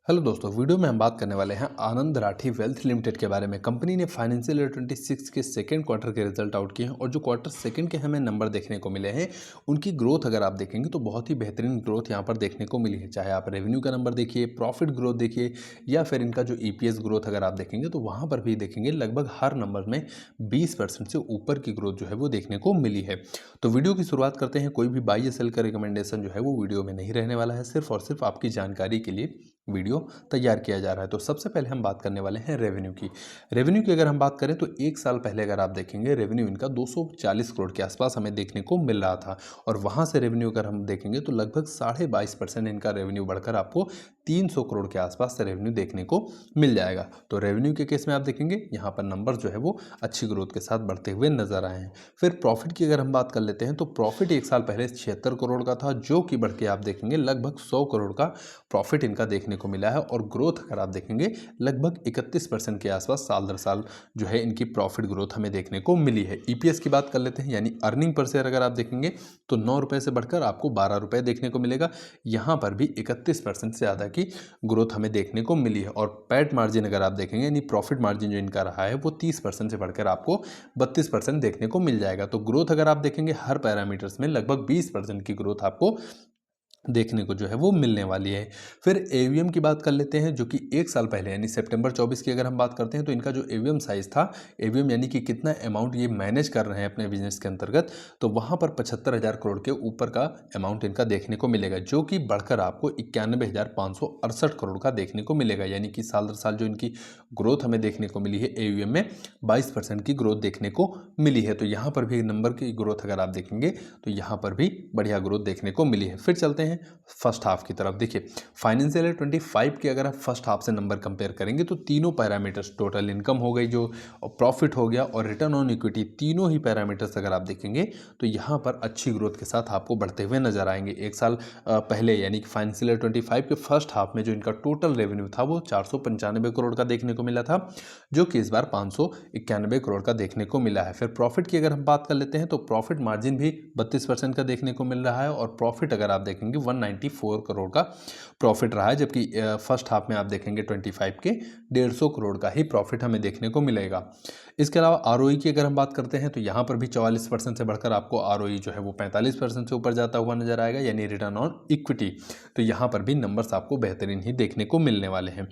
Hello दोस्तों, video में हम बात करने वाले हैं आनंद राठी वेल्थ लिमिटेड के बारे में। कंपनी ने फाइनेंशियल ईयर 26 के सेकंड क्वार्टर के रिजल्ट आउट किए हैं और जो क्वार्टर सेकंड के हमें नंबर देखने को मिले हैं उनकी ग्रोथ अगर आप देखेंगे तो बहुत ही बेहतरीन ग्रोथ यहां पर देखने को मिली है। चाहे आप रेवेन्यू का नंबर देखिए, प्रॉफिट ग्रोथ देखिए या फिर इनका जो ईपीएस ग्रोथ अगर आप देखेंगे तो वहाँ पर भी देखेंगे लगभग हर नंबर में 20% से ऊपर की ग्रोथ जो है वो देखने को मिली है। तो वीडियो की शुरुआत करते हैं। कोई भी बाई या सेल का रिकमेंडेशन जो है वो वीडियो में नहीं रहने वाला है, सिर्फ और सिर्फ आपकी जानकारी के लिए वीडियो तैयार किया जा रहा है। तो सबसे पहले हम बात करने वाले हैं रेवेन्यू की। रेवेन्यू की अगर हम बात करें तो एक साल पहले अगर आप देखेंगे रेवेन्यू इनका 240 करोड़ के आसपास हमें देखने को मिल रहा था और वहां से रेवेन्यू अगर हम देखेंगे तो लगभग 22.5% इनका रेवेन्यू बढ़कर आपको 300 करोड़ के आसपास से रेवेन्यू देखने को मिल जाएगा। तो रेवेन्यू के केस में आप देखेंगे यहाँ पर नंबर जो है वो अच्छी ग्रोथ के साथ बढ़ते हुए नजर आए हैं। फिर प्रॉफिट की अगर हम बात कर लेते हैं तो प्रॉफिट एक साल पहले 76 करोड़ का था, जो कि बढ़ के आप देखेंगे लगभग 100 करोड़ का प्रॉफिट इनका देखने को मिला है और ग्रोथ अगर आप देखेंगे लगभग 31% के आसपास साल दर साल जो है इनकी प्रॉफिट ग्रोथ हमें देखने को मिली है। ईपीएस की बात कर लेते हैं, यानी अर्निंग पर शेयर अगर आप देखेंगे तो 9 रुपये से बढ़कर आपको 12 रुपये देखने को मिलेगा। यहाँ पर भी 31% से ज़्यादा की ग्रोथ हमें देखने को मिली है। और पैट मार्जिन अगर आप देखेंगे यानी प्रॉफिट मार्जिन जो इनका रहा है वो 30% से बढ़कर आपको 32% देखने को मिल जाएगा। तो ग्रोथ अगर आप देखेंगे हर पैरामीटर्स में लगभग 20% की ग्रोथ आपको देखने को जो है वो मिलने वाली है। फिर एवीएम की बात कर लेते हैं, जो कि एक साल पहले यानी सितंबर 24 की अगर हम बात करते हैं तो इनका जो एवीएम साइज था, एवीएम यानी कि कितना अमाउंट ये मैनेज कर रहे हैं अपने बिजनेस के अंतर्गत, तो वहाँ पर 75,000 करोड़ के ऊपर का अमाउंट इनका देखने को मिलेगा, जो कि बढ़कर आपको 91,568 करोड़ का देखने को मिलेगा। यानी कि साल दर साल जो इनकी ग्रोथ हमें देखने को मिली है एवीएम में 22% की ग्रोथ देखने को मिली है। तो यहाँ पर भी नंबर की ग्रोथ अगर आप देखेंगे तो यहाँ पर भी बढ़िया ग्रोथ देखने को मिली है। फिर चलते हैं फर्स्ट हाफ की तरफ। देखिए फाइनेंशियल ईयर 25 के अगर आप फर्स्ट हाफ से नंबर कंपेयर करेंगे तो तीनों पैरामीटर्स, टोटल इनकम हो गई जो, प्रॉफिट हो गया और रिटर्न ऑन इक्विटी, तीनों ही पैरामीटर्स अगर आप देखेंगे तो यहाँ पर अच्छी ग्रोथ के साथ आपको बढ़ते हुए नजर आएंगे। एक साल पहले यानी कि फाइनेंशियल ईयर 25 के फर्स्ट हाफ में जो इनका टोटल रेवेन्यू था वो 495 करोड़ का देखने को मिला था, जो कि इस बार 591 करोड़ का देखने को मिला है। फिर प्रॉफिट की अगर हम बात कर लेते हैं तो प्रॉफिट मार्जिन भी 32% का देखने को मिल रहा है और प्रॉफिट अगर आप देखेंगे 194 करोड़ का प्रॉफिट रहा है, जबकि फर्स्ट हाफ में आप देखेंगे 25 के 150 करोड़ का ही प्रॉफिट हमें देखने को मिलेगा। इसके अलावा आरओई की अगर हम बात करते हैं तो यहाँ पर भी 44% से बढ़कर आपको आरओई जो है वो 45% से ऊपर जाता हुआ नजर आएगा, यानी रिटर्न ऑन इक्विटी। तो यहाँ पर भी नंबर्स आपको बेहतरीन ही देखने को मिलने वाले हैं।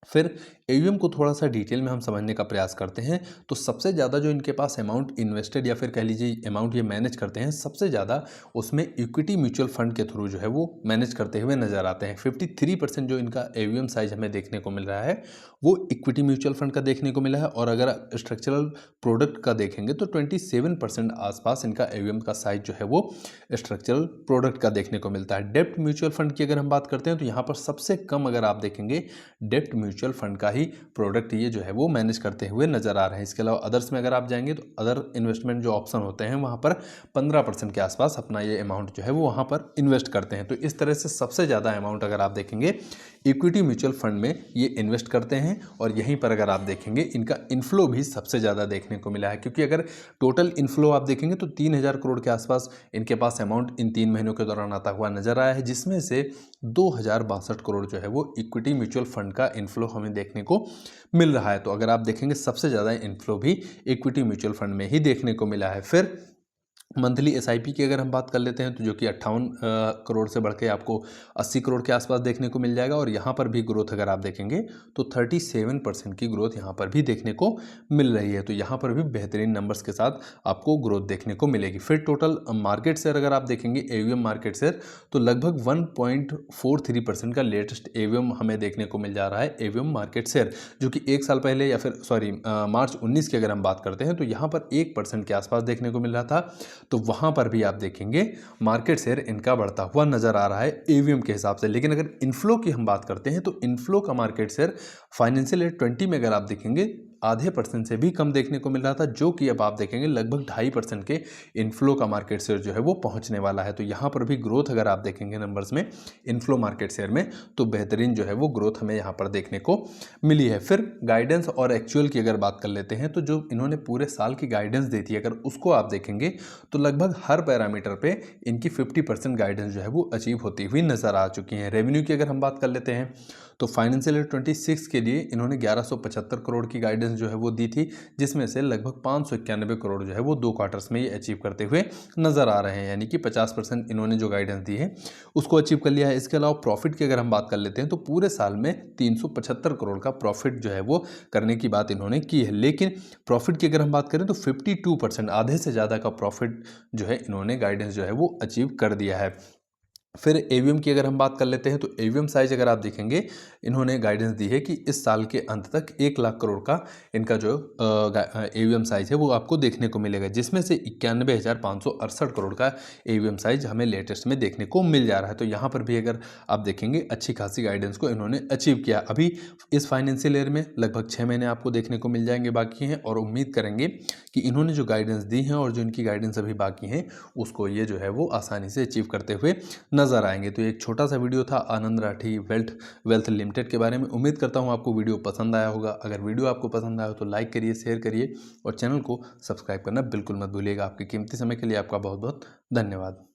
फिर एयूएम को थोड़ा सा डिटेल में हम समझने का प्रयास करते हैं तो सबसे ज़्यादा जो इनके पास अमाउंट इन्वेस्टेड या फिर कह लीजिए अमाउंट ये मैनेज करते हैं, सबसे ज़्यादा उसमें इक्विटी म्यूचुअल फंड के थ्रू जो है वो मैनेज करते हुए नजर आते हैं। 53% जो इनका एयूएम साइज हमें देखने को मिल रहा है वो इक्विटी म्यूचुअल फंड का देखने को मिला है। और अगर स्ट्रक्चरल प्रोडक्ट का देखेंगे तो 27% आसपास इनका एयूएम का साइज जो है वो स्ट्रक्चरल प्रोडक्ट का देखने को मिलता है। डेप्ट म्यूचुअल फंड की अगर हम बात करते हैं तो यहाँ पर सबसे कम अगर आप देखेंगे डेप्ट म्यूचुअल फंड का ही प्रोडक्ट ये जो है वो मैनेज करते हुए नजर आ रहे हैं। इसके अलावा अदर्स में अगर आप जाएंगे तो अदर इन्वेस्टमेंट जो ऑप्शन होते हैं वहाँ पर 15% के आसपास अपना ये अमाउंट जो है वो वहाँ पर इन्वेस्ट करते हैं। तो इस तरह से सबसे ज़्यादा अमाउंट अगर आप देखेंगे इक्विटी म्यूचुअल फंड में ये इन्वेस्ट करते हैं और यहीं पर अगर आप देखेंगे इनका इनफ्लो भी सबसे ज़्यादा देखने को मिला है, क्योंकि अगर टोटल इनफ्लो आप देखेंगे तो 3,000 करोड़ के आसपास इनके पास अमाउंट इन 3 महीनों के दौरान आता हुआ नजर आया है, जिसमें से 2,062 करोड़ जो है वो इक्विटी म्यूचुअल फंड का इनफ्लो हमें देखने को मिल रहा है। तो अगर आप देखेंगे सबसे ज़्यादा इनफ्लो भी इक्विटी म्यूचुअल फंड में ही देखने को मिला है। फिर मंथली एसआईपी की अगर हम बात कर लेते हैं तो जो कि 58 करोड़ से बढ़ के आपको 80 करोड़ के आसपास देखने को मिल जाएगा और यहाँ पर भी ग्रोथ अगर आप देखेंगे तो 37% की ग्रोथ यहाँ पर भी देखने को मिल रही है। तो यहाँ पर भी बेहतरीन नंबर्स के साथ आपको ग्रोथ देखने को मिलेगी। फिर टोटल मार्केट शेयर अगर आप देखेंगे एवीएम मार्केट शेयर तो लगभग 1.43% का लेटेस्ट एवीएम हमें देखने को मिल जा रहा है। एवीएम मार्केट शेयर जो कि एक साल पहले या फिर मार्च 19 की अगर हम बात करते हैं तो यहाँ पर 1% के आसपास देखने को मिल रहा था, तो वहां पर भी आप देखेंगे मार्केट शेयर इनका बढ़ता हुआ नजर आ रहा है एवीएम के हिसाब से। लेकिन अगर इनफ्लो की हम बात करते हैं तो इनफ्लो का मार्केट शेयर फाइनेंशियल ईयर 20 में अगर आप देखेंगे आधे % से भी कम देखने को मिल रहा था, जो कि अब आप देखेंगे लगभग 2.5% के इनफ्लो का मार्केट शेयर जो है वो पहुंचने वाला है। तो यहाँ पर भी ग्रोथ अगर आप देखेंगे नंबर्स में इनफ्लो मार्केट शेयर में, तो बेहतरीन जो है वो ग्रोथ हमें यहाँ पर देखने को मिली है। फिर गाइडेंस और एक्चुअल की अगर बात कर लेते हैं, तो जो इन्होंने पूरे साल की गाइडेंस दी थी अगर उसको आप देखेंगे तो लगभग हर पैरामीटर पे इनकी 50% गाइडेंस जो है वो अचीव होती हुई नजर आ चुकी है। रेवेन्यू की अगर हम बात कर लेते हैं, तो फाइनेंशियल ईयर 26 के लिए इन्होंने 1175 करोड़ की गाइडेंस जो है वो दी थी, जिसमें से लगभग 591 करोड़ जो है वो 2 क्वार्टर्स में ये अचीव करते हुए नजर आ रहे हैं, यानी कि 50% इन्होंने जो गाइडेंस दी है उसको अचीव कर लिया है। इसके अलावा प्रॉफिट की अगर हम बात कर लेते हैं, तो पूरे साल में 375 करोड़ का प्रॉफिट जो है वो करने की बात इन्होंने की है। लेकिन प्रॉफिट की अगर हम बात करें तो 52% आधे से ज़्यादा का प्रॉफिट जो है इन्होंने गाइडेंस जो है वो अचीव कर दिया है। फिर एवीएम की अगर हम बात कर लेते हैं, तो एवीएम साइज अगर आप देखेंगे, इन्होंने गाइडेंस दी है कि इस साल के अंत तक 1 लाख करोड़ का इनका जो एवीएम साइज है वो आपको देखने को मिलेगा, जिसमें से 91,568 करोड़ का एवीएम साइज हमें लेटेस्ट में देखने को मिल जा रहा है। तो यहाँ पर भी अगर आप देखेंगे अच्छी खासी गाइडेंस को इन्होंने अचीव किया। अभी इस फाइनेंशियल ईयर में लगभग 6 महीने आपको देखने को मिल जाएंगे बाकी हैं, और उम्मीद करेंगे कि इन्होंने जो गाइडेंस दी है और जो इनकी गाइडेंस अभी बाकी हैं उसको ये जो है वो आसानी से अचीव करते हुए नजर आएंगे। तो एक छोटा सा वीडियो था आनंद राठी वेल्थ लिमिटेड के बारे में। उम्मीद करता हूँ आपको वीडियो पसंद आया होगा। अगर वीडियो आपको पसंद आया हो तो लाइक करिए, शेयर करिए और चैनल को सब्सक्राइब करना बिल्कुल मत भूलिएगा। आपके कीमती समय के लिए आपका बहुत बहुत धन्यवाद।